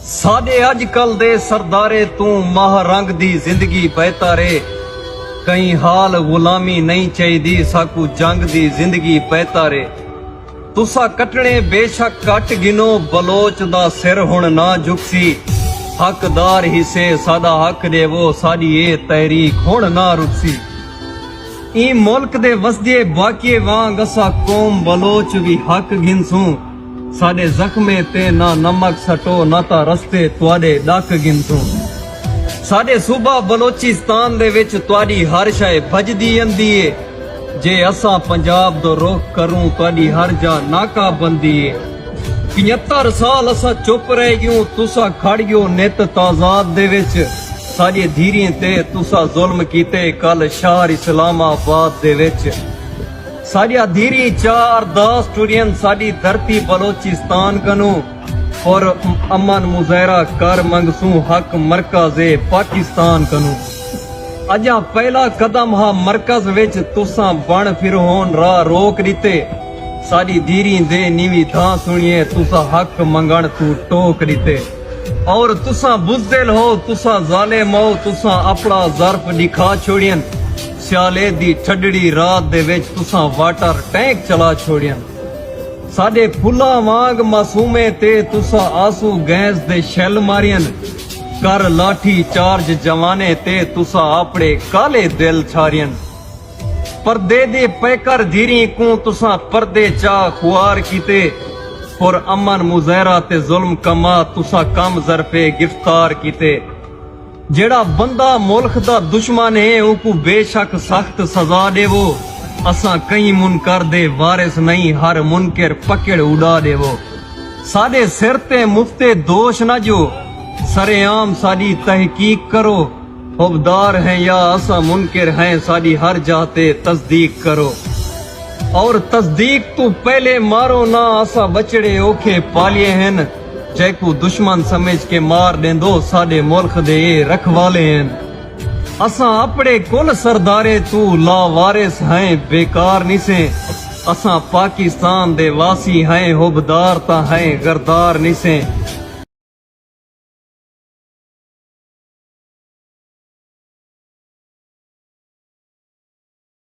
साडे अजकल दे सरदारे तू माह रंग दी जिंदगी बहता रे। कई हाल गुलामी नहीं चाहिदी साकू जंग दी जिंदगी बहता रे। तुसा कटने बेशक कट गिनो बलोच दा सिर हुण ना झुकसी। हकदार हिस्से सादा हक देवो साडी ए तहरीक हुण ना रुकसी। ई मुल्क दे वसदे बाकी वांग असा कौम बलोच भी हक गिनसूं। साडे जख्मे ते ना नमक सटो ना ता रस्ते तुआडे डक गिनसूं। साडे सूबा बलोचिस्तान दे विच तुआडी हर शय भजदी अंदी है। जे असा पंजाब दो रुख करूं तुआडी हर जा नाकाबंदी है। 75 साल असा चुप रह गयूं तुसा खड़ गयो नित ताजाद दे विच। साडी धीरियें ते तुसा जुल्म कीते कल शहर इस्लामाबाद दे विच। साडिया धीरी चार दास टुरियन साडी धरती बलोचिस्तान कनु और अमन मुजहरा कर मंगसू हक मरकज़े पाकिस्तान कनु। अजा पहला कदम हा मरकज विच तुसा बण फिरहोन राह रोक दिते। साडी धीरी दे नीवी था सुनिए तुसा हक मंगण तू टोक दिते। और तुसा बुज़दिल हो तुसा जालिम हो तुसा अपना ज़र्फ दिखा छोड़ियन। स्याले दी ठडड़ी रात दे विच तुसा वाटर टैंक चला छोड़ियन। साडे फुल्ला वांग मासूमे ते तुसा आंसू गैस दे शैल मारियन। कर लाठी चार्ज जवाने ते तुसा अपने काले दिल छारियन। पर्दे दे पैकर धीरी को तुसा पर्दे चा खुआर कीते। और अमन मुजहरा ते जुल्म कमा तुसा कम ज़रफे गिरफ्तार कीते। जेड़ा बंदा मुल्क दा दुश्मन है उनको बेशक सख्त सजा देवो। असा कई मुनकर दे वारिस नहीं हर मुनकर पकड़ उड़ा देवो। साडे सिर ते मुफ्ते दोष न जो सरेआम साडी तहकीक करो। हुबदार हैं या असा मुनकर हैं साडी हर जाते तस्दीक करो। और तस्दीक तू पहले मारो ना असा बचड़े ओखे पालिए हैं। जैकू दुश्मन समझ के मार देंदो साडे मुल्क दे रखवाले हैं। असा अपने कुल सरदारे तू लावारिस हैं बेकार निसे। असा पाकिस्तान दे वासी हैं हुबदार ता हैं गरदार निसे।